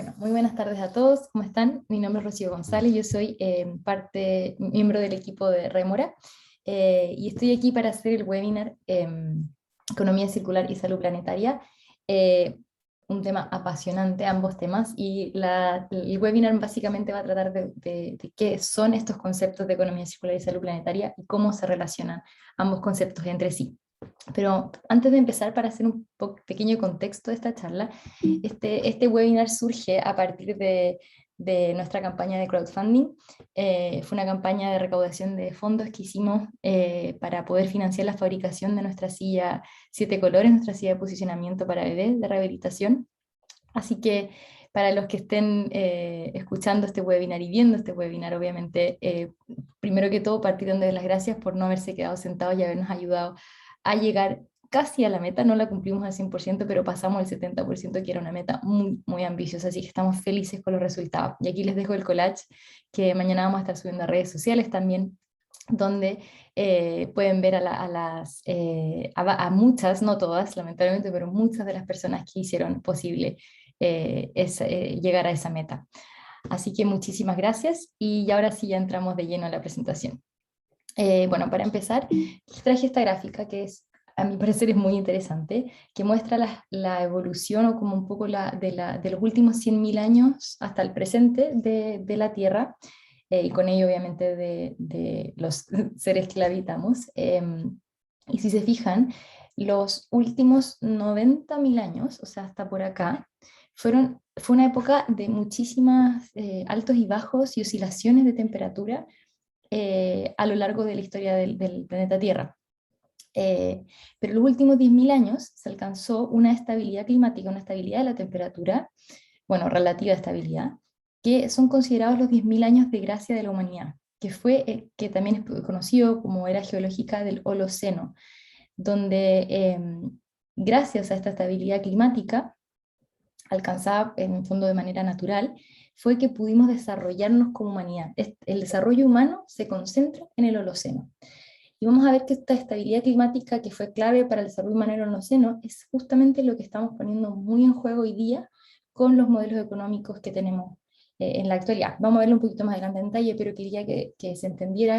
Bueno, muy buenas tardes a todos, ¿cómo están? Mi nombre es Rocío González, yo soy miembro del equipo de Remora y estoy aquí para hacer el webinar Economía Circular y Salud Planetaria, eh, un tema apasionante, ambos temas, y el webinar básicamente va a tratar de qué son estos conceptos de economía circular y salud planetaria y cómo se relacionan ambos conceptos entre sí. Pero antes de empezar, para hacer un pequeño contexto de esta charla, este webinar surge a partir de nuestra campaña de crowdfunding. Fue una campaña de recaudación de fondos que hicimos para poder financiar la fabricación de nuestra silla 7 colores, nuestra silla de posicionamiento para bebés de rehabilitación. Así que para los que estén escuchando este webinar y viendo este webinar, obviamente, primero que todo, partir de las gracias por no haberse quedado sentados y habernos ayudado a llegar casi a la meta. No la cumplimos al 100%, pero pasamos el 70%, que era una meta muy, muy ambiciosa, así que estamos felices con los resultados. Y aquí les dejo el collage que mañana vamos a estar subiendo a redes sociales también, donde pueden ver a muchas, no todas, lamentablemente, pero muchas de las personas que hicieron posible llegar a esa meta. Así que muchísimas gracias y ahora sí ya entramos de lleno a la presentación. Bueno, para empezar, les traje esta gráfica que es, a mi parecer, es muy interesante, que muestra la evolución o como un poco de los últimos 100.000 años hasta el presente de la Tierra, y con ello obviamente de los seres que la habitamos. Y si se fijan, los últimos 90.000 años, o sea, hasta por acá, fue una época de muchísimas altos y bajos y oscilaciones de temperatura a lo largo de la historia del planeta Tierra. Pero en los últimos 10.000 años se alcanzó una estabilidad climática, una estabilidad de la temperatura, bueno, relativa estabilidad, que son considerados los 10.000 años de gracia de la humanidad, que también es conocido como era geológica del Holoceno, donde gracias a esta estabilidad climática, alcanzada en el fondo de manera natural, fue que pudimos desarrollarnos como humanidad. El desarrollo humano se concentra en el Holoceno. Y vamos a ver que esta estabilidad climática que fue clave para el desarrollo humano en el Holoceno es justamente lo que estamos poniendo muy en juego hoy día con los modelos económicos que tenemos en la actualidad. Vamos a verlo un poquito más adelante en detalle, pero quería que se entendiera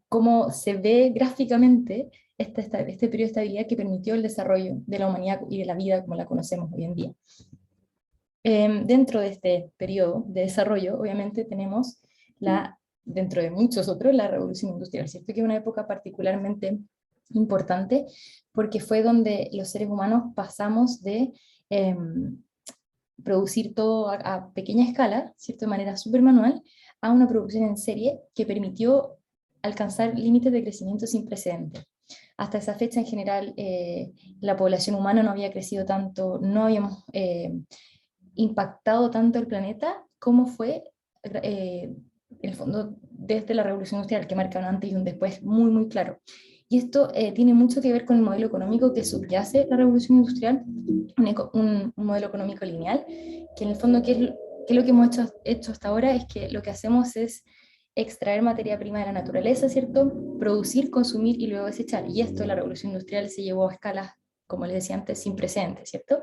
cómo se ve gráficamente este periodo de estabilidad que permitió el desarrollo de la humanidad y de la vida como la conocemos hoy en día. Dentro de este periodo de desarrollo, obviamente tenemos dentro de muchos otros, la revolución industrial, ¿cierto? Que es una época particularmente importante porque fue donde los seres humanos pasamos de producir todo a pequeña escala, ¿cierto? De manera súper manual, a una producción en serie que permitió alcanzar límites de crecimiento sin precedentes. Hasta esa fecha, en general, la población humana no había crecido tanto, no habíamos impactado tanto el planeta como fue, en el fondo, desde la revolución industrial, que marca un antes y un después muy, muy claro. Y esto tiene mucho que ver con el modelo económico que subyace la revolución industrial, un modelo económico lineal, que en el fondo, ¿qué es lo que hemos hecho hasta ahora? Es que lo que hacemos es extraer materia prima de la naturaleza, ¿cierto? Producir, consumir y luego desechar. Y esto, la revolución industrial, se llevó a escalas, como les decía antes, sin precedentes, ¿cierto?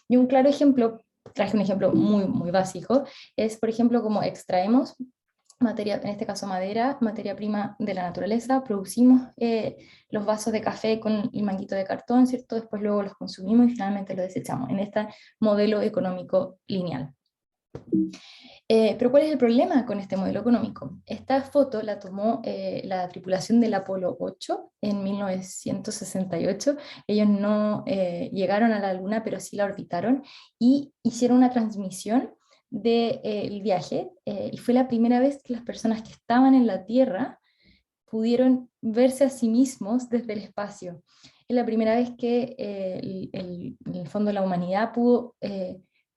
Y un claro ejemplo, traje un ejemplo muy, muy básico, es, por ejemplo, cómo extraemos materia, en este caso madera, materia prima de la naturaleza, producimos los vasos de café con el manguito de cartón, ¿cierto? Después luego los consumimos y finalmente los desechamos, en este modelo económico lineal. Pero ¿cuál es el problema con este modelo económico? Esta foto la tomó la tripulación del Apolo 8 en 1968. Ellos no llegaron a la Luna, pero sí la orbitaron y hicieron una transmisión del viaje. Y fue la primera vez que las personas que estaban en la Tierra pudieron verse a sí mismos desde el espacio. Es la primera vez que en el fondo la humanidad pudo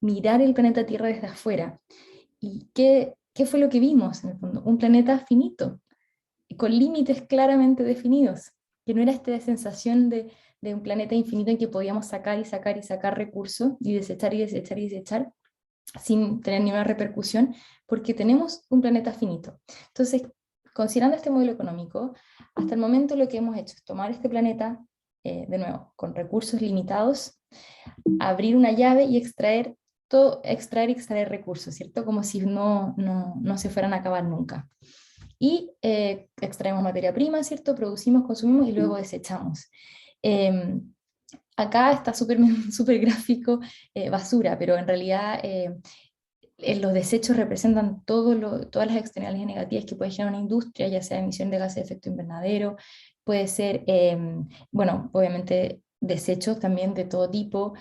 mirar el planeta Tierra desde afuera. ¿Y qué fue lo que vimos en el fondo? Un planeta finito, con límites claramente definidos, que no era esta sensación de un planeta infinito en que podíamos sacar y sacar y sacar recursos y desechar y desechar y desechar sin tener ninguna repercusión, porque tenemos un planeta finito. Entonces, considerando este modelo económico, hasta el momento lo que hemos hecho es tomar este planeta, de nuevo, con recursos limitados, abrir una llave y extraer justo extraer y extraer recursos, ¿cierto? Como si no se fueran a acabar nunca. Y extraemos materia prima, ¿cierto? Producimos, consumimos y luego desechamos. Eh, Acá está súper súper gráfico basura, pero en realidad los desechos representan todas las externalidades negativas que puede generar una industria, ya sea emisión de gases de efecto invernadero, puede ser, bueno, obviamente desechos también de todo tipo,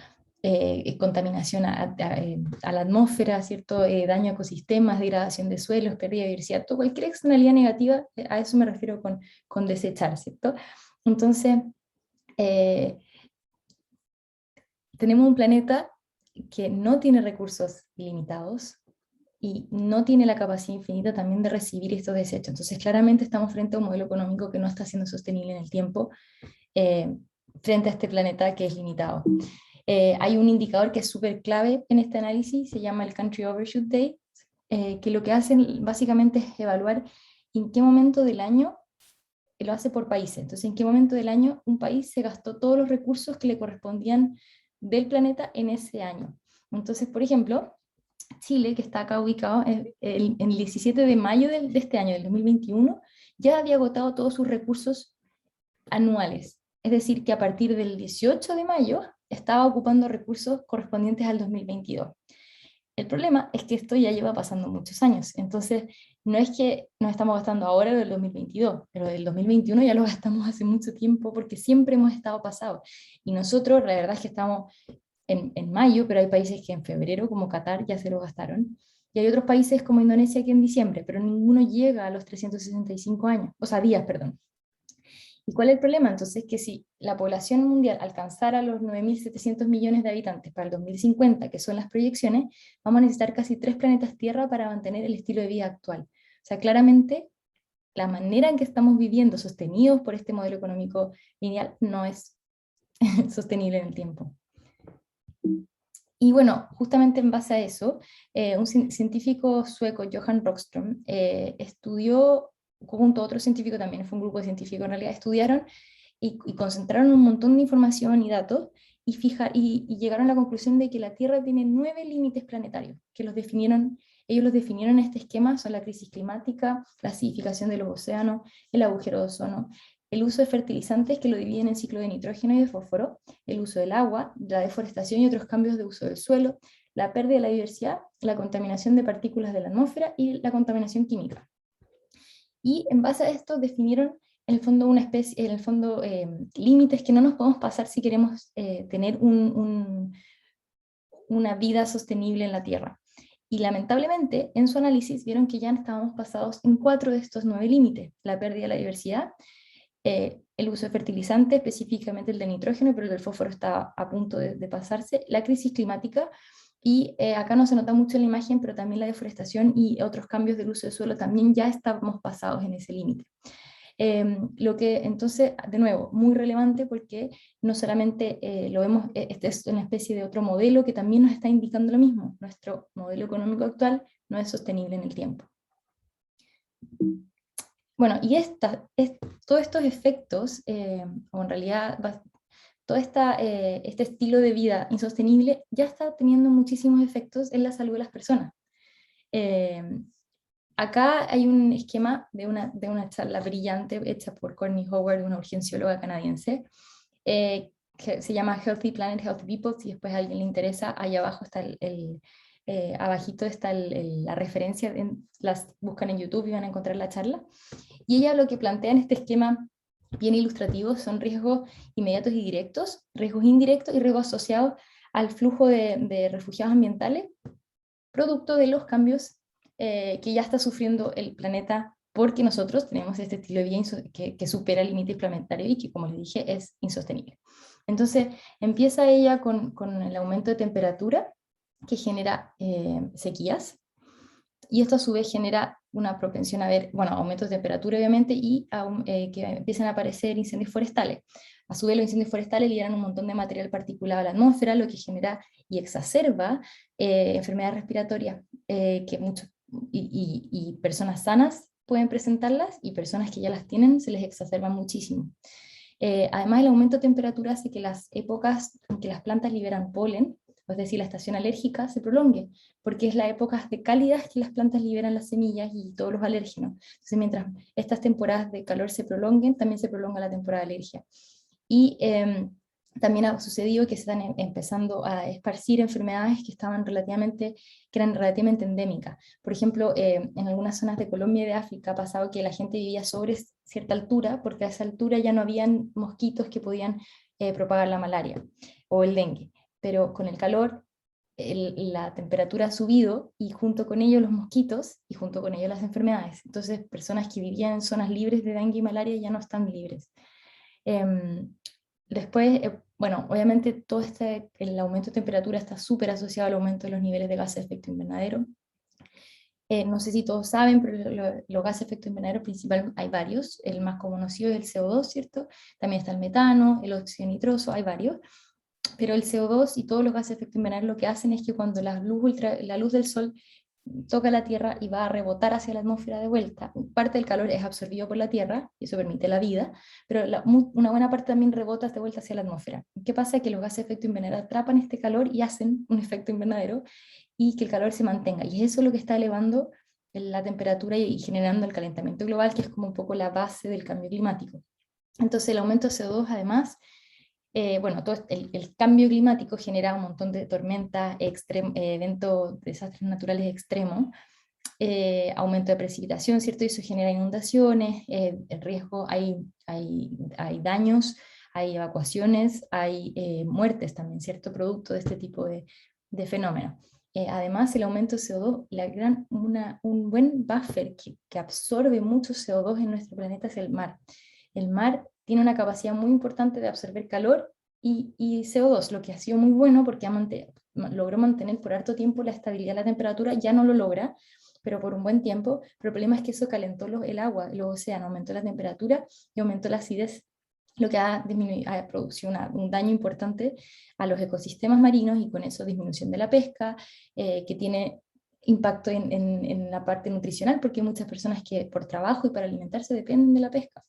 contaminación a la atmósfera, ¿cierto? Daño a ecosistemas, degradación de suelos, pérdida de diversidad, cualquier externalidad negativa, a eso me refiero con desechar, ¿cierto? Entonces, eh, tenemos un planeta que no tiene recursos ilimitados y no tiene la capacidad infinita también de recibir estos desechos. Entonces, claramente estamos frente a un modelo económico que no está siendo sostenible en el tiempo eh, frente a este planeta que es limitado. Hay un indicador que es súper clave en este análisis, se llama el Country Overshoot Day, que lo que hacen básicamente es evaluar en qué momento del año lo hace por países. Entonces, en qué momento del año un país se gastó todos los recursos que le correspondían del planeta en ese año. Entonces, por ejemplo, Chile, que está acá ubicado en el 17 de mayo de este año, del 2021, ya había agotado todos sus recursos anuales. Es decir, que a partir del 18 de mayo estaba ocupando recursos correspondientes al 2022. El problema es que esto ya lleva pasando muchos años, entonces no es que nos estamos gastando ahora del 2022, pero del 2021 ya lo gastamos hace mucho tiempo porque siempre hemos estado pasados. Y nosotros, la verdad es que estamos en mayo, pero hay países que en febrero, como Qatar, ya se lo gastaron. Y hay otros países como Indonesia que en diciembre, pero ninguno llega a los 365 años, o sea, días, perdón. ¿Y cuál es el problema? Entonces, que si la población mundial alcanzara los 9.700 millones de habitantes para el 2050, que son las proyecciones, vamos a necesitar casi 3 planetas Tierra para mantener el estilo de vida actual. O sea, claramente, la manera en que estamos viviendo, sostenidos por este modelo económico lineal, no es sostenible en el tiempo. Y bueno, justamente en base a eso, un científico sueco, Johan Rockström, estudió, junto a otro científico también, fue un grupo de científicos en realidad, estudiaron y concentraron un montón de información y datos y llegaron a la conclusión de que la Tierra tiene 9 límites planetarios, que ellos los definieron en este esquema, son la crisis climática, la acidificación de los océanos, el agujero de ozono, el uso de fertilizantes que lo dividen en ciclo de nitrógeno y de fósforo, el uso del agua, la deforestación y otros cambios de uso del suelo, la pérdida de la diversidad, la contaminación de partículas de la atmósfera y la contaminación química. Y en base a esto definieron en el fondo límites que no nos podemos pasar si queremos tener una vida sostenible en la Tierra. Y lamentablemente en su análisis vieron que ya estábamos pasados en 4 de estos 9 límites: la pérdida de la diversidad, el uso de fertilizantes, específicamente el de nitrógeno, pero el del fósforo está a punto de pasarse, la crisis climática, y acá no se nota mucho en la imagen, pero también la deforestación y otros cambios del uso del suelo, también ya estamos pasados en ese límite. Lo que entonces, de nuevo, muy relevante porque no solamente lo vemos, este es una especie de otro modelo que también nos está indicando lo mismo: nuestro modelo económico actual no es sostenible en el tiempo. Bueno, y todos estos efectos, o en realidad todo este estilo de vida insostenible ya está teniendo muchísimos efectos en la salud de las personas. Eh, Acá hay un esquema de una charla brillante hecha por Courtney Howard, una urgencióloga canadiense, que se llama Healthy Planet, Healthy People. Si después a alguien le interesa, ahí abajo está abajito está la referencia, las buscan en YouTube y van a encontrar la charla. Y ella lo que plantea en este esquema bien ilustrativo son riesgos inmediatos y directos, riesgos indirectos y riesgos asociados al flujo de refugiados ambientales, producto de los cambios que ya está sufriendo el planeta, porque nosotros tenemos este estilo de vida que supera el límite planetario y que, como les dije, es insostenible. Entonces, empieza ella con el aumento de temperatura que genera sequías, y esto a su vez genera una propensión a ver, bueno, aumentos de temperatura obviamente, y que empiezan a aparecer incendios forestales. A su vez los incendios forestales liberan un montón de material particulado a la atmósfera, lo que genera y exacerba enfermedades respiratorias y personas sanas pueden presentarlas, y personas que ya las tienen se les exacerba muchísimo. Además, el aumento de temperatura hace que las épocas en que las plantas liberan polen es decir, la estación alérgica, se prolongue, porque es la época de cálidas que las plantas liberan las semillas y todos los alérgenos. Entonces, mientras estas temporadas de calor se prolonguen, también se prolonga la temporada de alergia. Y también ha sucedido que se están empezando a esparcir enfermedades que eran relativamente endémicas. Por ejemplo, en algunas zonas de Colombia y de África ha pasado que la gente vivía sobre cierta altura, porque a esa altura ya no habían mosquitos que podían propagar la malaria o el dengue. Pero con el calor, la temperatura ha subido y junto con ello los mosquitos y junto con ello las enfermedades. Entonces, personas que vivían en zonas libres de dengue y malaria ya no están libres. Después, bueno, obviamente el aumento de temperatura está súper asociado al aumento de los niveles de gases de efecto invernadero. No sé si todos saben, pero los gases de efecto invernadero principal hay varios. El más conocido es el CO2, ¿cierto? También está el metano, el óxido nitroso, hay varios. Pero el CO2 y todos los gases de efecto invernadero lo que hacen es que cuando la luz del sol toca la Tierra y va a rebotar hacia la atmósfera de vuelta, parte del calor es absorbido por la Tierra, y eso permite la vida, pero una buena parte también rebota de vuelta hacia la atmósfera. ¿Qué pasa? Que los gases de efecto invernadero atrapan este calor y hacen un efecto invernadero y que el calor se mantenga. Y eso es lo que está elevando la temperatura y generando el calentamiento global, que es como un poco la base del cambio climático. Entonces el aumento de CO2 además bueno, todo el cambio climático genera un montón de tormentas, eventos, desastres naturales extremos, aumento de precipitación, ¿cierto? Y eso genera inundaciones, el riesgo, hay daños, hay evacuaciones, hay muertes también, ¿cierto? Producto de este tipo de fenómenos. Además, el aumento de CO2, un buen buffer que absorbe mucho CO2 en nuestro planeta es el mar. El mar tiene una capacidad muy importante de absorber calor y CO2, lo que ha sido muy bueno porque logró mantener por harto tiempo la estabilidad de la temperatura, ya no lo logra, pero por un buen tiempo. Pero el problema es que eso calentó el agua, los océanos, aumentó la temperatura y aumentó la acidez, lo que ha producido un daño importante a los ecosistemas marinos y con eso disminución de la pesca, que tiene impacto en la parte nutricional, porque hay muchas personas que por trabajo y para alimentarse dependen de la pesca.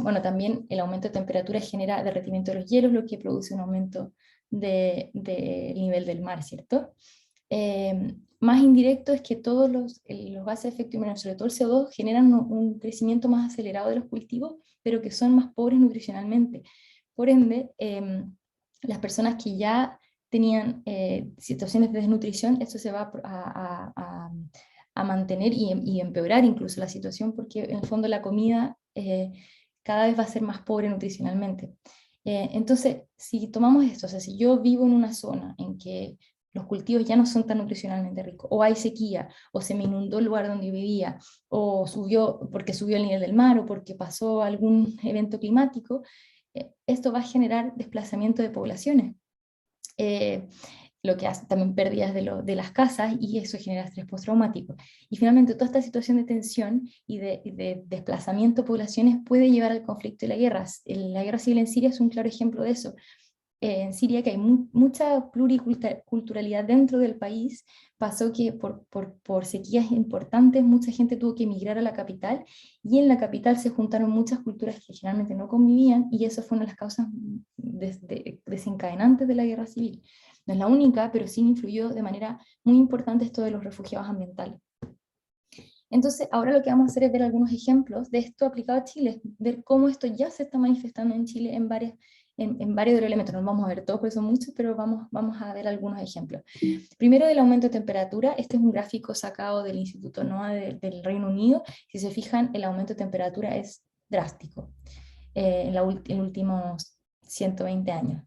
Bueno, también el aumento de temperatura genera derretimiento de los hielos, lo que produce un aumento del nivel del mar, ¿cierto? Más indirecto es que todos los gases de efecto invernadero, sobre todo el CO2, generan un crecimiento más acelerado de los cultivos, pero que son más pobres nutricionalmente. Por ende, las personas que ya tenían situaciones de desnutrición, esto se va a mantener y empeorar incluso la situación, porque en el fondo la comida cada vez va a ser más pobre nutricionalmente. Entonces, si tomamos esto, o sea, si yo vivo en una zona en que los cultivos ya no son tan nutricionalmente ricos, o hay sequía, o se me inundó el lugar donde vivía, o porque subió el nivel del mar, o porque pasó algún evento climático, esto va a generar desplazamiento de poblaciones. Lo que hace también pérdidas de las casas y eso genera estrés postraumático. Y finalmente toda esta situación de tensión y de desplazamiento de poblaciones puede llevar al conflicto y la guerra. La guerra civil en Siria es un claro ejemplo de eso. En Siria, que hay mucha pluriculturalidad dentro del país, pasó que por sequías importantes mucha gente tuvo que emigrar a la capital y en la capital se juntaron muchas culturas que generalmente no convivían y eso fue una de las causas desencadenantes de la guerra civil. No es la única, pero sí influyó de manera muy importante esto de los refugiados ambientales. Entonces, ahora lo que vamos a hacer es ver algunos ejemplos de esto aplicado a Chile, ver cómo esto ya se está manifestando en Chile en varios de los elementos. No vamos a ver todos, porque son muchos, pero vamos a ver algunos ejemplos. Primero, del aumento de temperatura. Este es un gráfico sacado del Instituto NOAA del Reino Unido. Si se fijan, el aumento de temperatura es drástico en los últimos 120 años.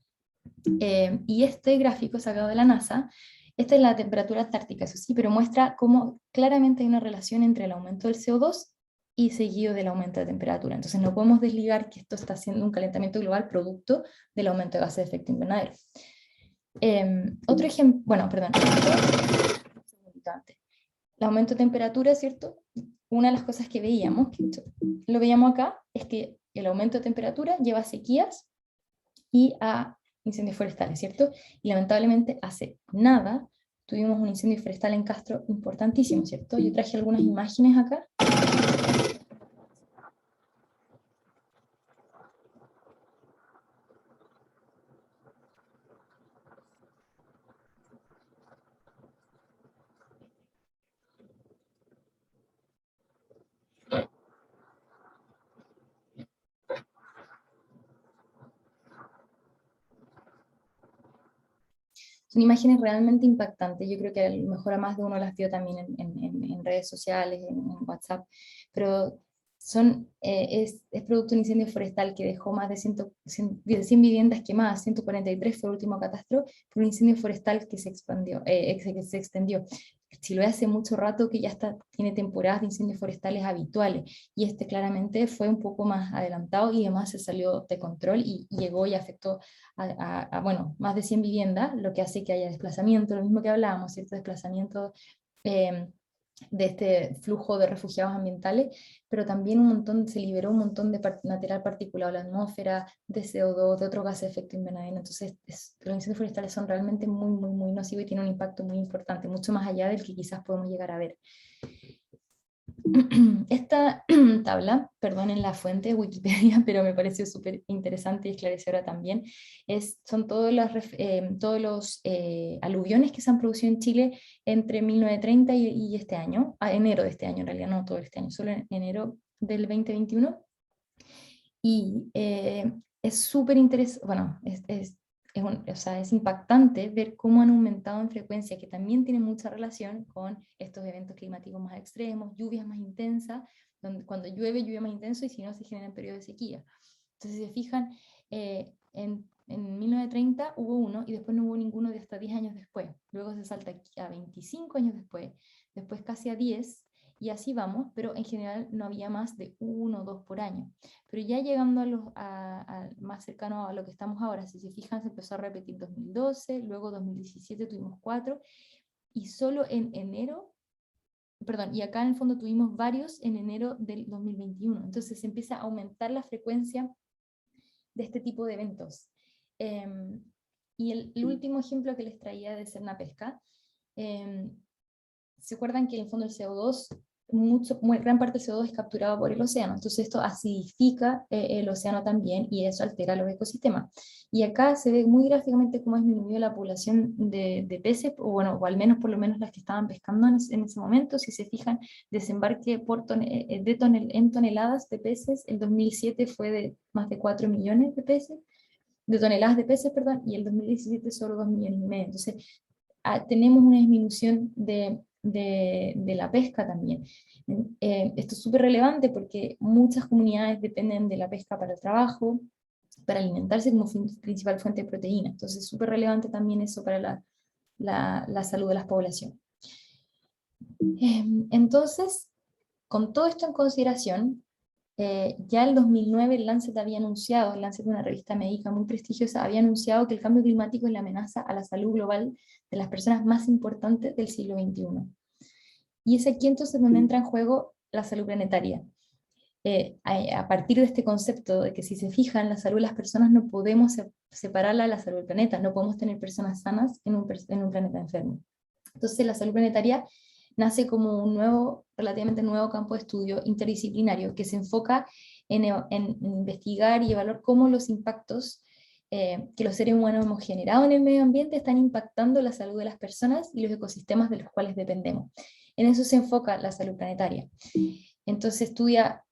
Y este gráfico sacado de la NASA, esta es la temperatura antártica, eso sí, pero muestra cómo claramente hay una relación entre el aumento del CO2 y seguido del aumento de temperatura. Entonces no podemos desligar que esto está siendo un calentamiento global producto del aumento de gases de efecto invernadero. Otro ejemplo, bueno, perdón, el aumento de temperatura, ¿cierto? Una de las cosas que veíamos, lo veíamos acá, es que el aumento de temperatura lleva a sequías y a incendios forestales, ¿cierto? Y lamentablemente hace nada tuvimos un incendio forestal en Castro importantísimo, ¿cierto? Yo traje algunas imágenes acá. son imágenes realmente impactantes. Yo creo que a lo mejor a más de uno las vio también en redes sociales, en WhatsApp, pero es producto de un incendio forestal que dejó más de 100 viviendas quemadas. 143 fue el último catastro, por un incendio forestal que se expandió, que se extendió. Chiloé hace mucho rato que ya tiene temporadas de incendios forestales habituales, y este claramente fue un poco más adelantado y además se salió de control y llegó y afectó bueno, más de 100 viviendas, lo que hace que haya desplazamiento, lo mismo que hablábamos, cierto desplazamiento eh, de este flujo de refugiados ambientales, pero también se liberó un montón de material particulado a la atmósfera, de CO2, de otros gases de efecto invernadero. Entonces, los incendios forestales son realmente muy, muy, muy nocivos y tienen un impacto muy importante, mucho más allá del que quizás podemos llegar a ver. Esta tabla, perdonen la fuente de Wikipedia, pero me pareció súper interesante y esclarecedora también, son todos los aluviones que se han producido en Chile entre 1930 y este año, a enero de este año, en realidad no todo este año, solo en enero del 2021. Y es súper interesante, bueno, o sea, es impactante ver cómo han aumentado en frecuencia, que también tiene mucha relación con estos eventos climáticos más extremos, lluvias más intensas, cuando llueve más intenso, y si no se generan periodos de sequía. Entonces, si se fijan, en 1930 hubo uno y después no hubo ninguno de hasta 10 años después. Luego se salta a 25 años después casi a 10, y así vamos, pero en general no había más de uno o dos por año. Pero ya llegando más cercano a lo que estamos ahora, si se fijan, se empezó a repetir 2012, luego 2017 tuvimos 4, y solo en enero, perdón, y acá en el fondo tuvimos varios en enero del 2021. Entonces se empieza a aumentar la frecuencia de este tipo de eventos. Y el último ejemplo que les traía de Serna Pesca, ¿se acuerdan que en el fondo el CO2, gran parte del CO2 es capturado por el océano? Entonces esto acidifica el océano también, y eso altera los ecosistemas. Y acá se ve muy gráficamente cómo ha disminuido la población de peces, o bueno, o al menos por lo menos las que estaban pescando en ese momento. Si se fijan, desembarque en toneladas de peces, el 2007 fue de más de 4 millones de toneladas de peces, perdón, y el 2017 solo 2 millones y medio. Entonces, tenemos una disminución de la pesca también. Esto es súper relevante porque muchas comunidades dependen de la pesca para el trabajo, para alimentarse como principal fuente de proteína. Entonces es súper relevante también eso para la salud de las poblaciones. Entonces, con todo esto en consideración, ya el 2009 el Lancet había anunciado, el Lancet es una revista médica muy prestigiosa, había anunciado que el cambio climático es la amenaza a la salud global de las personas más importantes del siglo XXI. Y es aquí entonces donde entra en juego la salud planetaria. A partir de este concepto de que, si se fijan, la salud de las personas no podemos separarla de la salud del planeta, no podemos tener personas sanas en un planeta enfermo. Entonces la salud planetaria nace como un relativamente nuevo campo de estudio interdisciplinario que se enfoca en investigar y evaluar cómo los impactos que los seres humanos hemos generado en el medio ambiente están impactando la salud de las personas y los ecosistemas de los cuales dependemos. En eso se enfoca la salud planetaria. Entonces estudia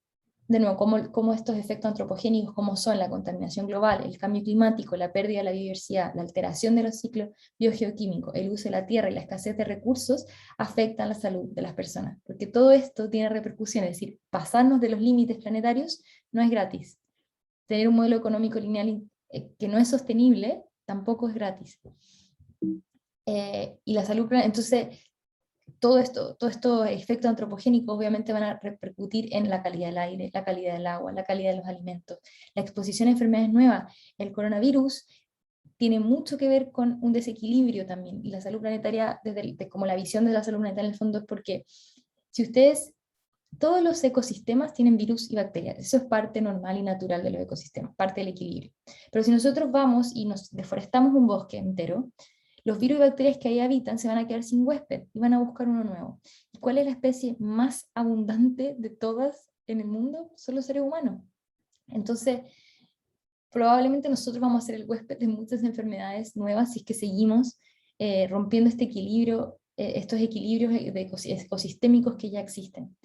de nuevo cómo estos efectos antropogénicos, como son la contaminación global, el cambio climático, la pérdida de la biodiversidad, la alteración de los ciclos biogeoquímicos, el uso de la tierra y la escasez de recursos, afectan la salud de las personas. Porque todo esto tiene repercusiones, es decir, pasarnos de los límites planetarios no es gratis. Tener un modelo económico lineal que no es sostenible tampoco es gratis. Y la salud, entonces, todos estos efectos antropogénicos obviamente van a repercutir en la calidad del aire, la calidad del agua, la calidad de los alimentos, la exposición a enfermedades nuevas. El coronavirus tiene mucho que ver con un desequilibrio también, y la salud planetaria, como la visión de la salud planetaria en el fondo, es porque si ustedes, todos los ecosistemas tienen virus y bacterias, eso es parte normal y natural de los ecosistemas, parte del equilibrio. Pero si nosotros vamos y nos deforestamos un bosque entero, los virus y bacterias que ahí habitan se van a quedar sin huésped y van a buscar uno nuevo. ¿Y cuál es la especie más abundante de todas en el mundo? Son los seres humanos. Entonces, probablemente nosotros vamos a ser el huésped de muchas enfermedades nuevas si es que seguimos rompiendo este equilibrio, estos equilibrios ecosistémicos que ya existen.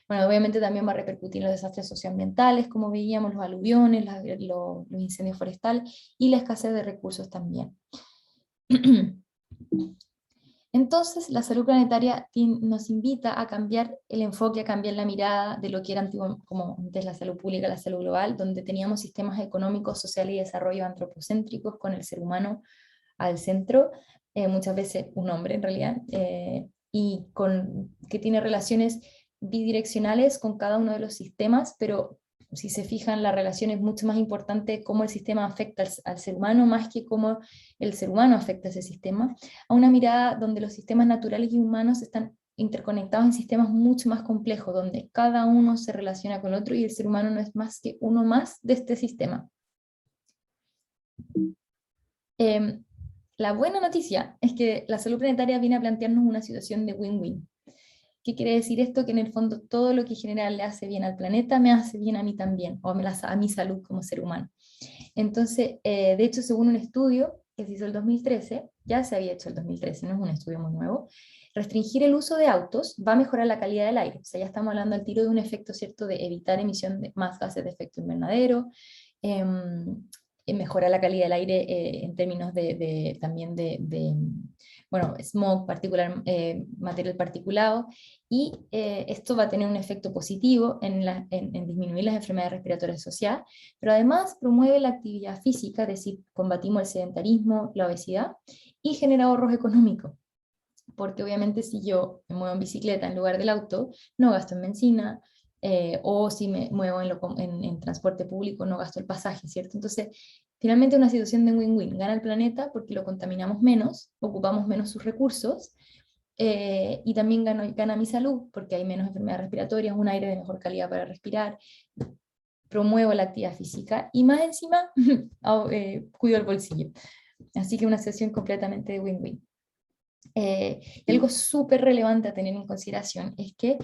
Bueno, obviamente también va a repercutir en los desastres socioambientales, como veíamos, los aluviones, los incendios forestales y la escasez de recursos también. Entonces, la salud planetaria nos invita a cambiar el enfoque, a cambiar la mirada de lo que era antiguo, como antes la salud pública, la salud global, donde teníamos sistemas económicos, sociales y desarrollo antropocéntricos con el ser humano al centro, muchas veces un hombre en realidad, que tiene relaciones bidireccionales con cada uno de los sistemas, pero si se fijan, la relación es mucho más importante cómo el sistema afecta al ser humano, más que cómo el ser humano afecta a ese sistema, a una mirada donde los sistemas naturales y humanos están interconectados en sistemas mucho más complejos, donde cada uno se relaciona con el otro y el ser humano no es más que uno más de este sistema. Eh, la buena noticia es que la salud planetaria viene a plantearnos una situación de win-win. ¿Qué quiere decir esto? Que en el fondo todo lo que en general le hace bien al planeta me hace bien a mí también, o a mi salud como ser humano. Entonces, de hecho, según un estudio que se hizo el 2013, ya se había hecho el 2013, no es un estudio muy nuevo, restringir el uso de autos va a mejorar la calidad del aire. O sea, ya estamos hablando al tiro de un efecto cierto de evitar emisión de más gases de efecto invernadero, mejora la calidad del aire en términos también bueno, smog, material particulado, y esto va a tener un efecto positivo en disminuir las enfermedades respiratorias asociadas, pero además promueve la actividad física, es decir, combatimos el sedentarismo, la obesidad, y genera ahorros económicos, porque obviamente si yo me muevo en bicicleta en lugar del auto, no gasto en benzina, o si me muevo en transporte público, no gasto el pasaje, ¿cierto? Entonces, finalmente es una situación de win-win. Gana el planeta porque lo contaminamos menos, ocupamos menos sus recursos, y también gana mi salud porque hay menos enfermedades respiratorias, un aire de mejor calidad para respirar, promuevo la actividad física y más encima cuido el bolsillo. Así que una situación completamente de win-win. Y algo súper relevante a tener en consideración es que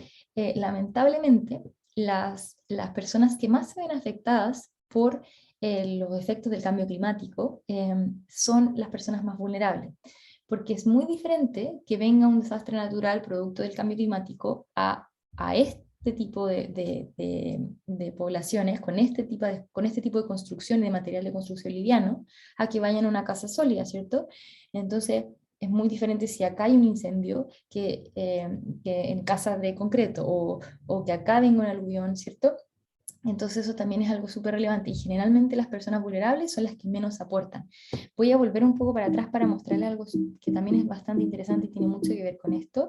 lamentablemente las personas que más se ven afectadas por los efectos del cambio climático son las personas más vulnerables, porque es muy diferente que venga un desastre natural producto del cambio climático a este tipo de poblaciones, con este tipo de construcción y de material de construcción liviano, a que vayan a una casa sólida, ¿cierto? Entonces, es muy diferente si acá hay un incendio que en casas de concreto o que acá venga un aluvión, ¿cierto? Entonces eso también es algo súper relevante y generalmente las personas vulnerables son las que menos aportan. Voy a volver un poco para atrás para mostrarles algo que también es bastante interesante y tiene mucho que ver con esto.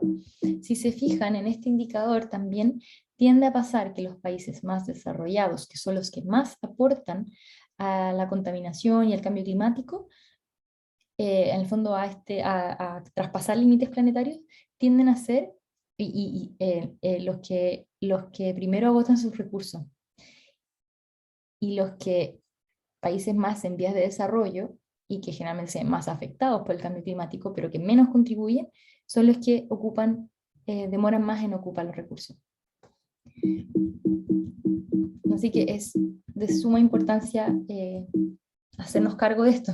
Si se fijan en este indicador también tiende a pasar que los países más desarrollados, que son los que más aportan a la contaminación y al cambio climático, en el fondo a traspasar límites planetarios, tienden a ser los que primero agotan sus recursos y los que países más en vías de desarrollo y que generalmente se ven más afectados por el cambio climático, pero que menos contribuyen, son los que demoran más en ocupar los recursos. Así que es de suma importancia hacernos cargo de esto.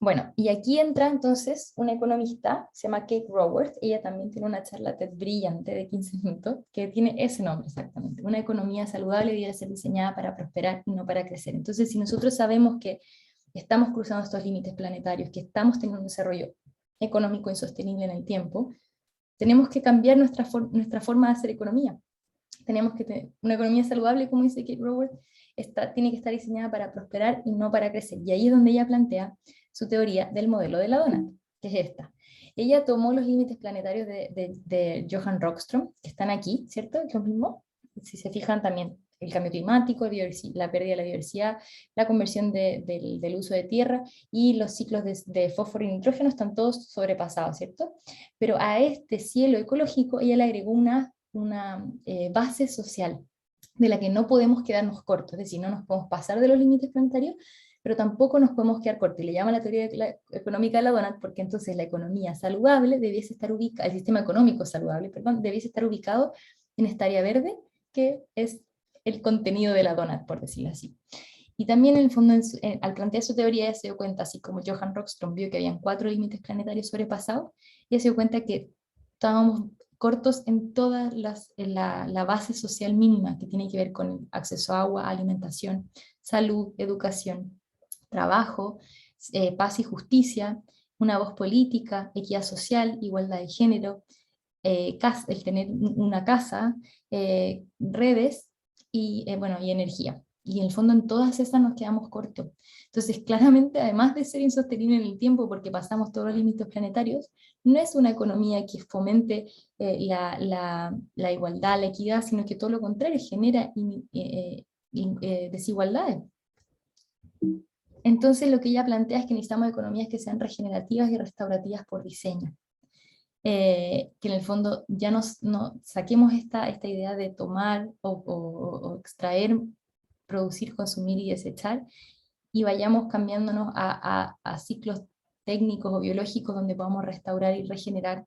Bueno, y aquí entra entonces una economista, se llama Kate Raworth, ella también tiene una charla TED brillante de 15 minutos, que tiene ese nombre exactamente, una economía saludable debe ser diseñada para prosperar y no para crecer. Entonces, si nosotros sabemos que estamos cruzando estos límites planetarios, que estamos teniendo un desarrollo económico insostenible en el tiempo, tenemos que cambiar nuestra forma de hacer economía. Tenemos que tener una economía saludable, como dice Kate Raworth, tiene que estar diseñada para prosperar y no para crecer. Y ahí es donde ella plantea su teoría del modelo de la donut, que es esta. Ella tomó los límites planetarios de Johann Rockström, que están aquí, ¿cierto? Es lo mismo. Si se fijan también, el cambio climático, la pérdida de la biodiversidad, la conversión del uso de tierra y los ciclos de fósforo y nitrógeno están todos sobrepasados, ¿cierto? Pero a este cielo ecológico ella le agregó una base social de la que no podemos quedarnos cortos, es decir, no nos podemos pasar de los límites planetarios, pero tampoco nos podemos quedar cortos. Y le llama la teoría económica de la donut porque entonces la economía saludable debiese estar ubicada, el sistema económico saludable, perdón, debiese estar ubicado en esta área verde, que es el contenido de la donut, por decirlo así. Y también en el fondo, al plantear su teoría, ella se dio cuenta, así como Johann Rockström vio que habían 4 límites planetarios sobrepasados, ella se dio cuenta que estábamos cortos en toda la base social mínima que tiene que ver con acceso a agua, alimentación, salud, educación, trabajo, paz y justicia, una voz política, equidad social, igualdad de género, el tener una casa, redes y energía. Y en el fondo en todas esas nos quedamos cortos. Entonces, claramente, además de ser insostenible en el tiempo porque pasamos todos los límites planetarios, no es una economía que fomente la igualdad, la equidad, sino que todo lo contrario, genera desigualdades. Entonces, lo que ella plantea es que necesitamos economías que sean regenerativas y restaurativas por diseño. Que en el fondo ya no saquemos esta idea de tomar o extraer, producir, consumir y desechar, y vayamos cambiándonos a ciclos técnicos o biológicos donde podamos restaurar y regenerar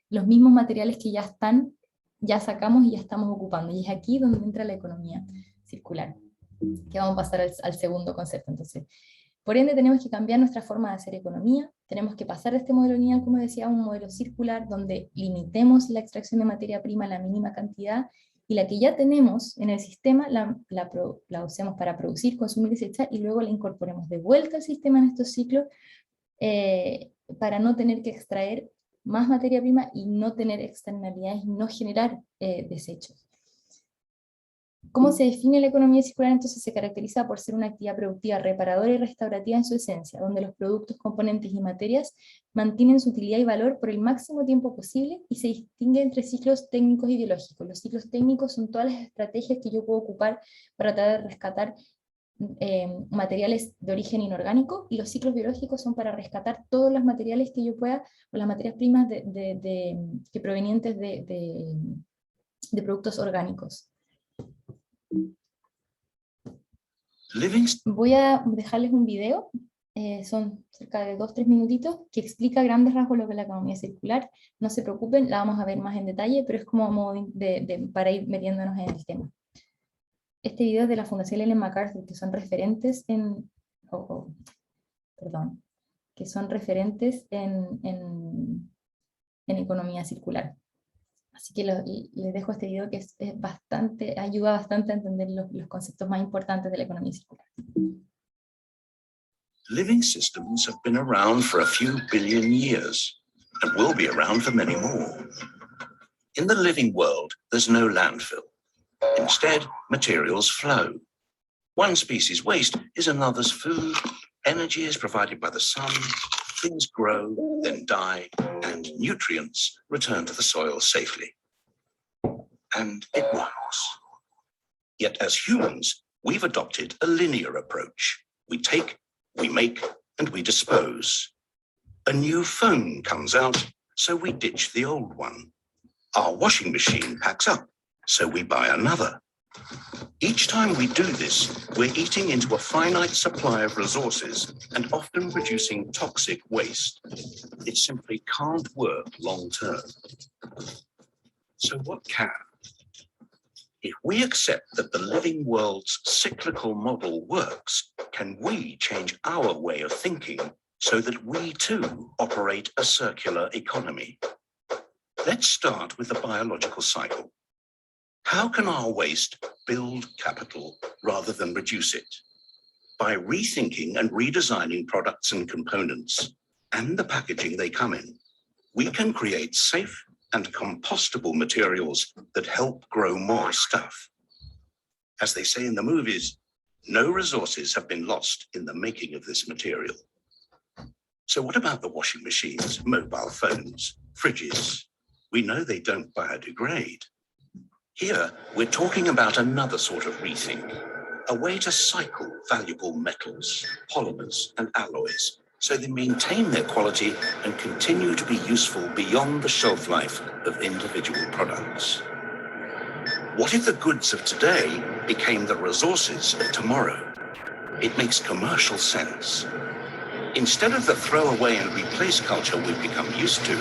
los mismos materiales que ya sacamos y ya estamos ocupando. Y es aquí donde entra la economía circular, que vamos a pasar al segundo concepto. Entonces, por ende, tenemos que cambiar nuestra forma de hacer economía, tenemos que pasar de este modelo lineal, como decía, a un modelo circular, donde limitemos la extracción de materia prima a la mínima cantidad, y la que ya tenemos en el sistema la usemos para producir, consumir y desechar, y luego la incorporemos de vuelta al sistema en estos ciclos, para no tener que extraer más materia prima y no tener externalidades y no generar desechos. ¿Cómo se define la economía circular? Entonces se caracteriza por ser una actividad productiva reparadora y restaurativa en su esencia, donde los productos, componentes y materias mantienen su utilidad y valor por el máximo tiempo posible, y se distingue entre ciclos técnicos y biológicos. Los ciclos técnicos son todas las estrategias que yo puedo ocupar para tratar de rescatar materiales de origen inorgánico, y los ciclos biológicos son para rescatar todos los materiales que yo pueda, o las materias primas que provenientes de productos orgánicos. Voy a dejarles un video, son cerca de 2-3 minutitos, que explica a grandes rasgos lo que es la economía circular. No se preocupen, la vamos a ver más en detalle, pero es como modo para ir metiéndonos en el tema. Este video es de la Fundación Ellen MacArthur, que son referentes que son referentes en economía circular. Así que les dejo este video, que ayuda bastante a entender los conceptos más importantes de la economía circular. Living systems have been around for a few billion years and will be around for many more. In the living world, there's no landfill. Instead, materials flow. One species' waste is another's food. Energy is provided by the sun. Things grow, then die, and nutrients return to the soil safely. And it works. Yet as humans, we've adopted a linear approach. We take, we make, and we dispose. A new phone comes out, so we ditch the old one. Our washing machine packs up, so we buy another. Each time we do this, we're eating into a finite supply of resources and often producing toxic waste. It simply can't work long term. So what can? If we accept that the living world's cyclical model works, can we change our way of thinking so that we too operate a circular economy? Let's start with the biological cycle. How can our waste build capital rather than reduce it? By rethinking and redesigning products and components and the packaging they come in, we can create safe and compostable materials that help grow more stuff. As they say in the movies, no resources have been lost in the making of this material. So what about the washing machines, mobile phones, fridges? We know they don't biodegrade. Here, we're talking about another sort of rethink, a way to cycle valuable metals, polymers, and alloys, so they maintain their quality and continue to be useful beyond the shelf life of individual products. What if the goods of today became the resources of tomorrow? It makes commercial sense. Instead of the throwaway and replace culture we've become used to,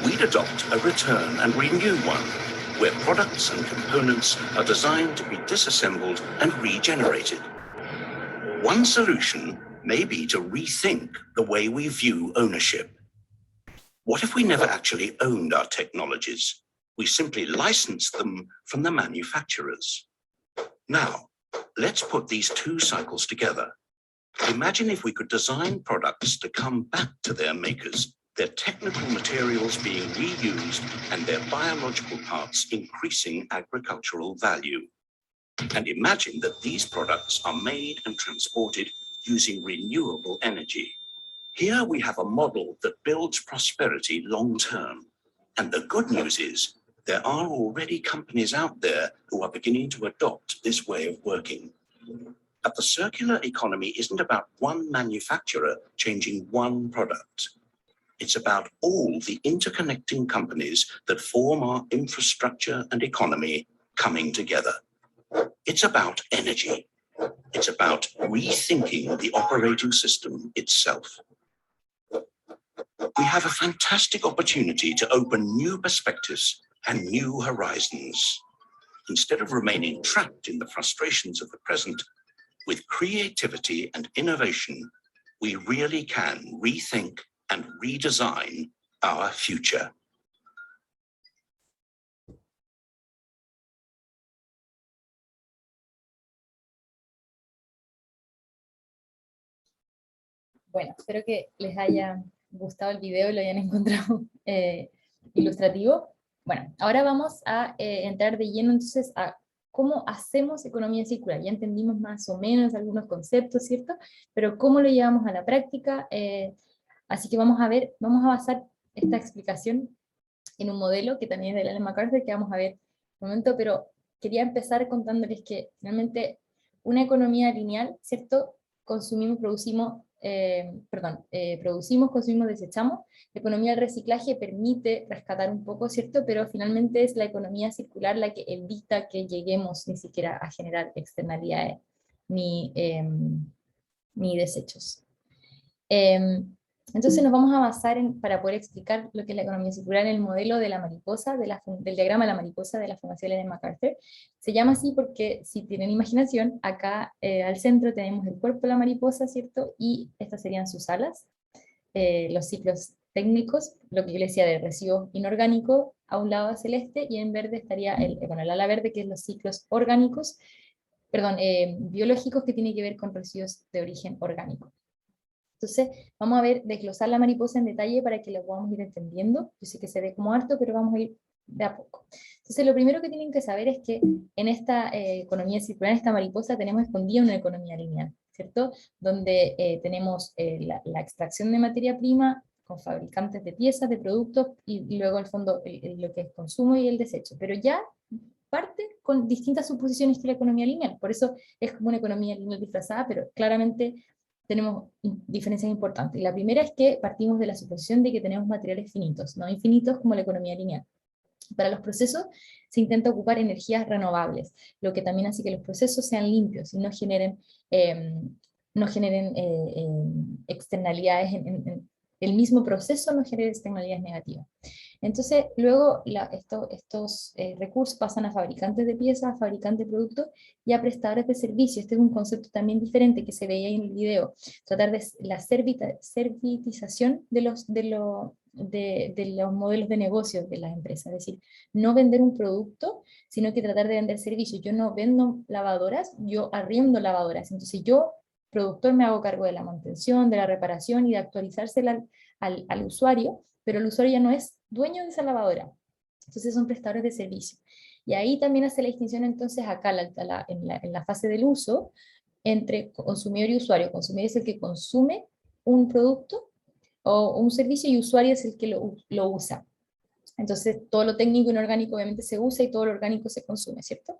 we'd adopt a return and renew one, where products and components are designed to be disassembled and regenerated. One solution may be to rethink the way we view ownership. What if we never actually owned our technologies? We simply licensed them from the manufacturers. Now, let's put these two cycles together. Imagine if we could design products to come back to their makers, their technical materials being reused and their biological parts increasing agricultural value. And imagine that these products are made and transported using renewable energy. Here we have a model that builds prosperity long term. And the good news is there are already companies out there who are beginning to adopt this way of working. But the circular economy isn't about one manufacturer changing one product. It's about all the interconnecting companies that form our infrastructure and economy coming together. It's about energy. It's about rethinking the operating system itself. We have a fantastic opportunity to open new perspectives and new horizons. Instead of remaining trapped in the frustrations of the present, with creativity and innovation, we really can rethink and redesign our future. Bueno, espero que les haya gustado el video y lo hayan encontrado ilustrativo. Bueno, ahora vamos a entrar de lleno entonces a cómo hacemos economía circular. Ya entendimos más o menos algunos conceptos, ¿cierto? Pero cómo lo llevamos a la práctica, así que vamos a basar esta explicación en un modelo que también es de Ellen MacArthur, que vamos a ver en un momento, pero quería empezar contándoles que realmente una economía lineal, ¿cierto? Consumimos, producimos, consumimos, desechamos. La economía del reciclaje permite rescatar un poco, ¿cierto? Pero finalmente es la economía circular la que evita que lleguemos ni siquiera a generar externalidades ni desechos. Entonces nos vamos a basar para poder explicar lo que es la economía circular en el modelo de la mariposa, del diagrama de la mariposa de la Fundación Ellen MacArthur. Se llama así porque, si tienen imaginación, acá al centro tenemos el cuerpo de la mariposa, ¿cierto? Y estas serían sus alas, los ciclos técnicos, lo que yo les decía de residuos inorgánicos, a un lado celeste, y en verde estaría el ala verde, que es los ciclos orgánicos, biológicos, que tiene que ver con residuos de origen orgánico. Entonces, vamos a desglosar la mariposa en detalle para que lo podamos ir entendiendo. Yo sé que se ve como harto, pero vamos a ir de a poco. Entonces, lo primero que tienen que saber es que en esta economía circular, en esta mariposa, tenemos escondida una economía lineal, ¿cierto? Donde tenemos la extracción de materia prima con fabricantes de piezas, de productos, y luego, al fondo, lo que es consumo y el desecho. Pero ya parte con distintas suposiciones que la economía lineal. Por eso es como una economía lineal disfrazada, pero claramente tenemos diferencias importantes. La primera es que partimos de la suposición de que tenemos materiales finitos, no infinitos como la economía lineal. Para los procesos se intenta ocupar energías renovables, lo que también hace que los procesos sean limpios y no generen externalidades, el mismo proceso no genera externalidades negativas. Entonces, luego estos recursos pasan a fabricantes de piezas, a fabricantes de productos y a prestadores de servicios. Este es un concepto también diferente que se veía en el video. Tratar de la servitización de los modelos de negocio de las empresas. Es decir, no vender un producto, sino que tratar de vender servicios. Yo no vendo lavadoras, yo arriendo lavadoras. Entonces yo, productor, me hago cargo de la mantención, de la reparación y de actualizársela al usuario, pero el usuario ya no es dueño de esa lavadora. Entonces son prestadores de servicio. Y ahí también hace la distinción entonces acá en la fase del uso entre consumidor y usuario. Consumidor es el que consume un producto o un servicio, y usuario es el que lo usa. Entonces todo lo técnico inorgánico obviamente se usa y todo lo orgánico se consume, ¿cierto?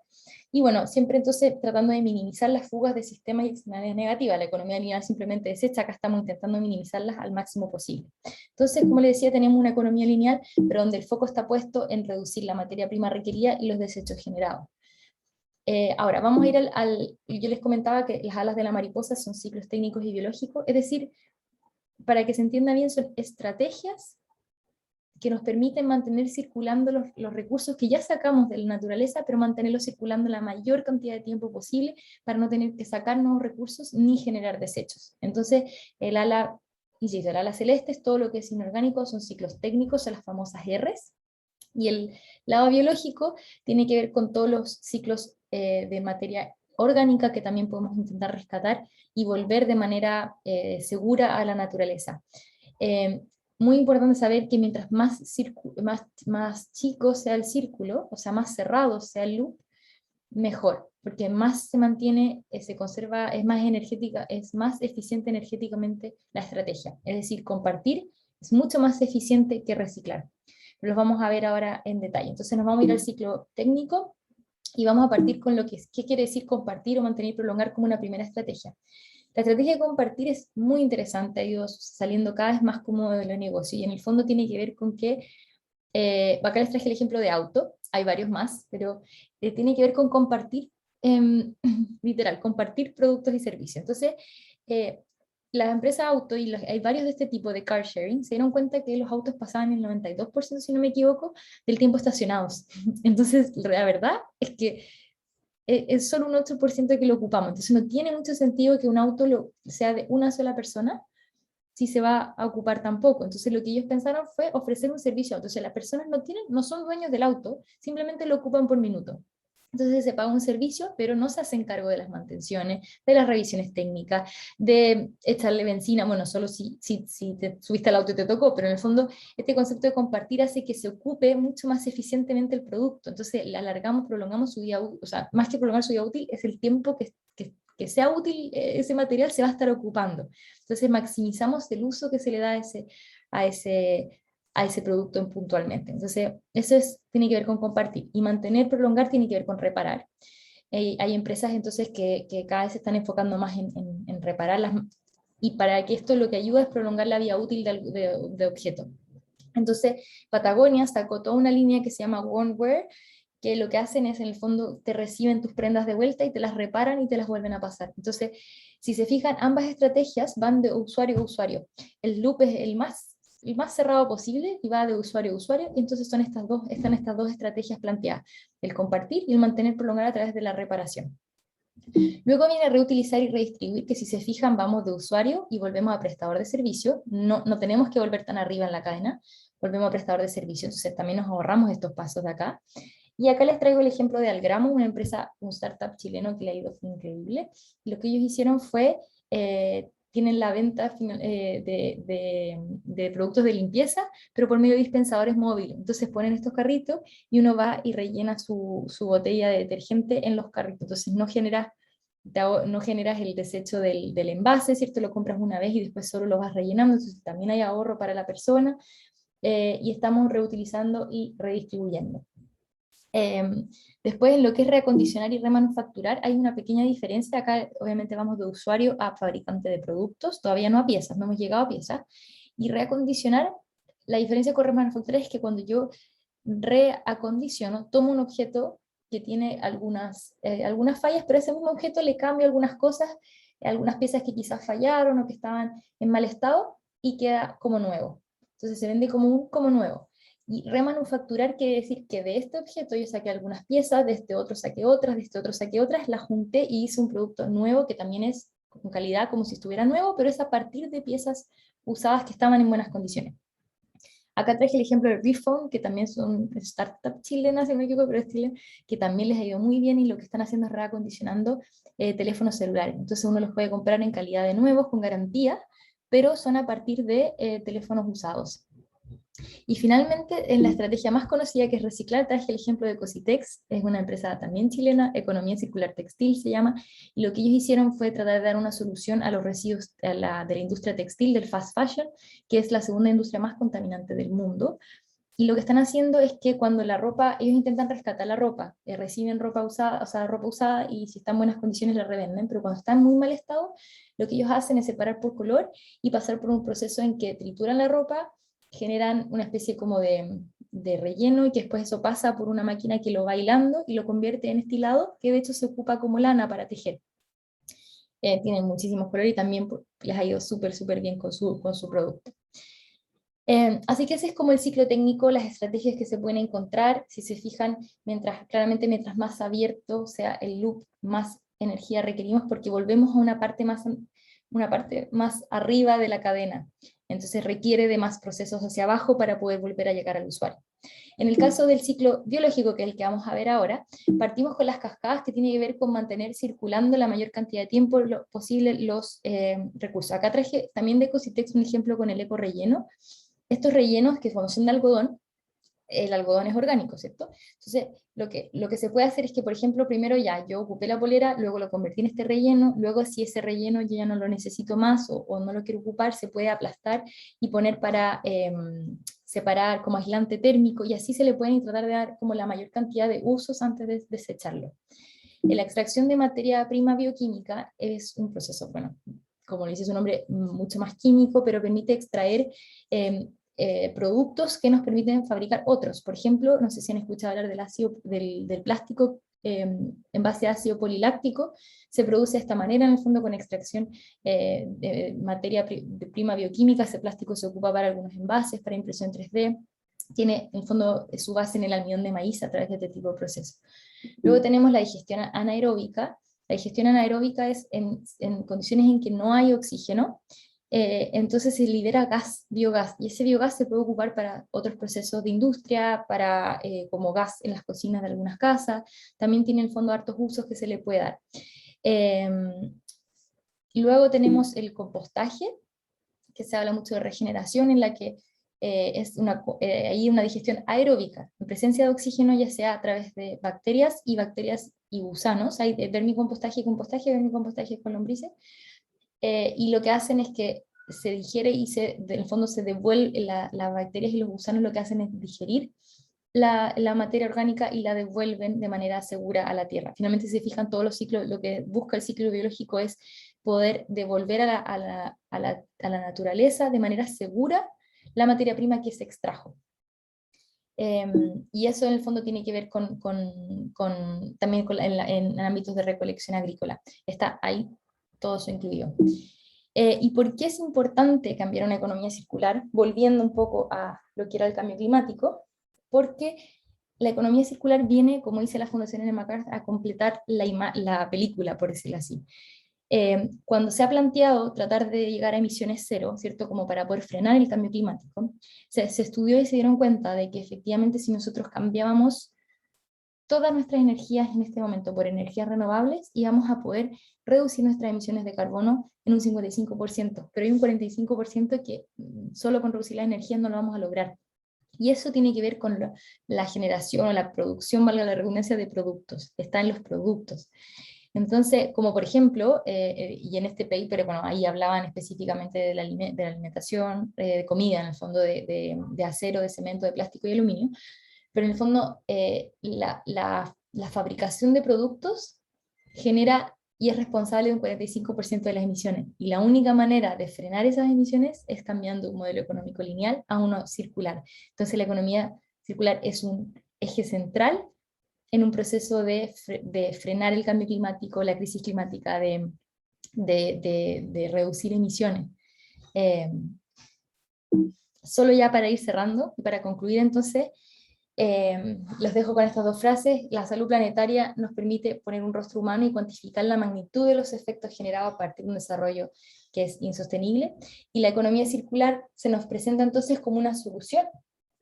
Y bueno, siempre entonces tratando de minimizar las fugas de sistemas y externalidades negativas. La economía lineal simplemente desecha, acá estamos intentando minimizarlas al máximo posible. Entonces, como les decía, tenemos una economía lineal, pero donde el foco está puesto en reducir la materia prima requerida y los desechos generados. Ahora, vamos a ir yo les comentaba que las alas de la mariposa son ciclos técnicos y biológicos, es decir, para que se entienda bien, son estrategias que nos permiten mantener circulando los recursos que ya sacamos de la naturaleza, pero mantenerlos circulando la mayor cantidad de tiempo posible para no tener que sacar nuevos recursos ni generar desechos. Entonces, el ala celeste es todo lo que es inorgánico, son ciclos técnicos, son las famosas Rs, y el lado biológico tiene que ver con todos los ciclos de materia orgánica que también podemos intentar rescatar y volver de manera segura a la naturaleza. Muy importante saber que mientras más chico sea el círculo, o sea, más cerrado sea el loop, mejor, porque más se mantiene, se conserva, es más energética, es más eficiente energéticamente la estrategia. Es decir, compartir es mucho más eficiente que reciclar. Los vamos a ver ahora en detalle. Entonces nos vamos a ir al ciclo técnico y vamos a partir con lo que qué quiere decir compartir o mantener y prolongar como una primera estrategia. La estrategia de compartir es muy interesante, ha ido saliendo cada vez más cómodo de los negocios y en el fondo tiene que ver con que, acá les traje el ejemplo de auto, hay varios más, pero tiene que ver con compartir, literal, compartir productos y servicios. Entonces, las empresas auto, y hay varios de este tipo de car sharing, se dieron cuenta que los autos pasaban el 92%, si no me equivoco, del tiempo estacionados. Entonces, la verdad es que es solo un 8% que lo ocupamos. Entonces no tiene mucho sentido que un auto sea de una sola persona si se va a ocupar tan poco. Entonces lo que ellos pensaron fue ofrecer un servicio. Entonces las personas no son dueños del auto, simplemente lo ocupan por minuto. Entonces se paga un servicio, pero no se hacen cargo de las mantenciones, de las revisiones técnicas, de echarle benzina, bueno, solo si te subiste al auto y te tocó, pero en el fondo este concepto de compartir hace que se ocupe mucho más eficientemente el producto. Entonces le alargamos, prolongamos su vida útil, o sea, más que prolongar su vida útil, es el tiempo que sea útil ese material se va a estar ocupando. Entonces maximizamos el uso que se le da a ese producto puntualmente. Entonces, tiene que ver con compartir. Y mantener, prolongar, tiene que ver con reparar. Hay empresas entonces que cada vez se están enfocando más en repararlas, y para que esto lo que ayuda es prolongar la vida útil de objeto. Entonces, Patagonia sacó toda una línea que se llama OneWare, que lo que hacen es, en el fondo, te reciben tus prendas de vuelta y te las reparan y te las vuelven a pasar. Entonces, si se fijan, ambas estrategias van de usuario a usuario. El loop es el más cerrado posible y va de usuario a usuario, y entonces están estas dos estrategias planteadas, el compartir y el mantener, prolongar a través de la reparación. Luego viene reutilizar y redistribuir, que si se fijan vamos de usuario y volvemos a prestador de servicio, no tenemos que volver tan arriba en la cadena, volvemos a prestador de servicio, entonces también nos ahorramos estos pasos de acá. Y acá les traigo el ejemplo de Algramo, una empresa, un startup chileno que le ha ido increíble. Lo que ellos hicieron fue, tienen la venta de productos de limpieza, pero por medio de dispensadores móviles. Entonces ponen estos carritos y uno va y rellena su botella de detergente en los carritos. Entonces no generas el desecho del envase, ¿cierto? Lo compras una vez y después solo lo vas rellenando, entonces también hay ahorro para la persona, y estamos reutilizando y redistribuyendo. Después, en lo que es reacondicionar y remanufacturar, hay una pequeña diferencia. Acá obviamente vamos de usuario a fabricante de productos, todavía no a piezas, no hemos llegado a piezas. Y reacondicionar, la diferencia con remanufacturar es que cuando yo reacondiciono, tomo un objeto que tiene algunas fallas, pero a ese mismo objeto le cambio algunas cosas, algunas piezas que quizás fallaron o que estaban en mal estado, y queda como nuevo. Entonces se vende como nuevo. Y remanufacturar quiere decir que de este objeto yo saqué algunas piezas, de este otro saqué otras, de este otro saqué otras, las junté y hice un producto nuevo que también es con calidad como si estuviera nuevo, pero es a partir de piezas usadas que estaban en buenas condiciones. Acá traje el ejemplo de Refone, que también son startup chilenas, si no me equivoco, pero es chileno, que también les ha ido muy bien, y lo que están haciendo es reacondicionando teléfonos celulares. Entonces uno los puede comprar en calidad de nuevos, con garantía, pero son a partir de teléfonos usados. Y finalmente, en la estrategia más conocida, que es reciclar, traje el ejemplo de Cositex, es una empresa también chilena, Economía Circular Textil se llama, y lo que ellos hicieron fue tratar de dar una solución a los residuos de la industria textil, del fast fashion, que es la segunda industria más contaminante del mundo. Y lo que están haciendo es que cuando la ropa, ellos intentan rescatar la ropa, reciben ropa usada, o sea, ropa usada, y si está en buenas condiciones la revenden, pero cuando está en muy mal estado, lo que ellos hacen es separar por color y pasar por un proceso en que trituran la ropa, generan una especie como de relleno, y que después eso pasa por una máquina que lo va hilando y lo convierte en estilado, que de hecho se ocupa como lana para tejer. Tienen muchísimos colores y también les ha ido súper bien con su producto. Así que ese es como el ciclo técnico, las estrategias que se pueden encontrar. Si se fijan, claramente mientras más abierto sea el loop, más energía requerimos, porque volvemos a una parte una parte más arriba de la cadena. Entonces requiere de más procesos hacia abajo para poder volver a llegar al usuario. En el caso del ciclo biológico, que es el que vamos a ver ahora, partimos con las cascadas, que tiene que ver con mantener circulando la mayor cantidad de tiempo posible los recursos. Acá traje también de Ecositex un ejemplo con el eco relleno. Estos rellenos, que cuando son de algodón, el algodón es orgánico, ¿cierto? Entonces, lo que se puede hacer es que, por ejemplo, primero ya yo ocupé la polera, luego lo convertí en este relleno, luego si ese relleno yo ya no lo necesito más o no lo quiero ocupar, se puede aplastar y poner para separar como aislante térmico, y así se le pueden tratar de dar como la mayor cantidad de usos antes de desecharlo. La extracción de materia prima bioquímica es un proceso, bueno, como le dice su nombre, mucho más químico, pero permite extraer productos que nos permiten fabricar otros. Por ejemplo, no sé si han escuchado hablar del plástico en base a ácido poliláctico, se produce de esta manera, en el fondo con extracción de materia prima bioquímica. Ese plástico se ocupa para algunos envases, para impresión 3D, tiene en el fondo su base en el almidón de maíz a través de este tipo de proceso. Luego tenemos la digestión anaeróbica. La digestión anaeróbica es en condiciones en que no hay oxígeno, entonces se libera gas, biogás, y ese biogás se puede ocupar para otros procesos de industria, como gas en las cocinas de algunas casas, también tiene en el fondo hartos usos que se le puede dar. Luego tenemos el compostaje, que se habla mucho de regeneración, en la que hay una digestión aeróbica, en presencia de oxígeno, ya sea a través de bacterias y gusanos. Hay vermicompostaje y compostaje, vermicompostaje con lombrices, y lo que hacen es que se digiere y en el fondo se devuelve, las bacterias y los gusanos lo que hacen es digerir la materia orgánica y la devuelven de manera segura a la tierra. Finalmente, si se fijan todos los ciclos, lo que busca el ciclo biológico es poder devolver a la naturaleza de manera segura la materia prima que se extrajo. Y eso en el fondo tiene que ver también en ámbitos de recolección agrícola. Está ahí todo eso incluido. ¿Y por qué es importante cambiar una economía circular? Volviendo un poco a lo que era el cambio climático, porque la economía circular viene, como dice la Fundación Ellen MacArthur, a completar la película, por decirlo así. Cuando se ha planteado tratar de llegar a emisiones cero, ¿cierto? Como para poder frenar el cambio climático, se estudió y se dieron cuenta de que efectivamente si nosotros cambiábamos todas nuestras energías en este momento por energías renovables, íbamos a poder reducir nuestras emisiones de carbono en un 55%, pero hay un 45% que solo con reducir las energías no lo vamos a lograr. Y eso tiene que ver con la generación o la producción, valga la redundancia, de productos, está en los productos. Entonces, como por ejemplo, y en este paper, bueno, ahí hablaban específicamente de la alimentación, de comida, en el fondo de acero, de cemento, de plástico y aluminio, pero en el fondo la fabricación de productos genera y es responsable de un 45% de las emisiones, y la única manera de frenar esas emisiones es cambiando un modelo económico lineal a uno circular. Entonces la economía circular es un eje central en un proceso de frenar el cambio climático, la crisis climática, de reducir emisiones. Solo ya para ir cerrando y para concluir entonces, los dejo con estas dos frases. La salud planetaria nos permite poner un rostro humano y cuantificar la magnitud de los efectos generados a partir de un desarrollo que es insostenible, y la economía circular se nos presenta entonces como una solución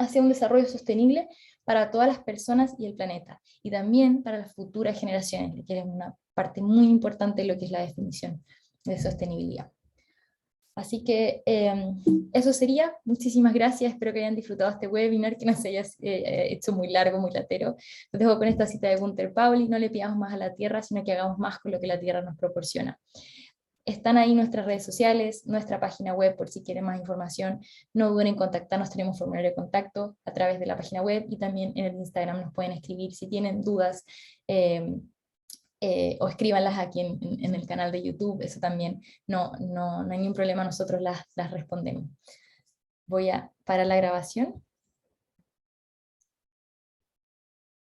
hacia un desarrollo sostenible para todas las personas y el planeta, y también para las futuras generaciones, que es una parte muy importante de lo que es la definición de sostenibilidad. Así que eso sería. Muchísimas gracias, espero que hayan disfrutado este webinar, que no se haya hecho muy largo, muy latero. Los dejo con esta cita de Gunther Pauli: no le pidamos más a la Tierra, sino que hagamos más con lo que la Tierra nos proporciona. Están ahí nuestras redes sociales, nuestra página web por si quieren más información. No duden en contactarnos, tenemos formulario de contacto a través de la página web, y también en el Instagram nos pueden escribir si tienen dudas, o escríbanlas aquí en el canal de YouTube. Eso también no hay ningún problema, nosotros las respondemos. Voy a parar la grabación.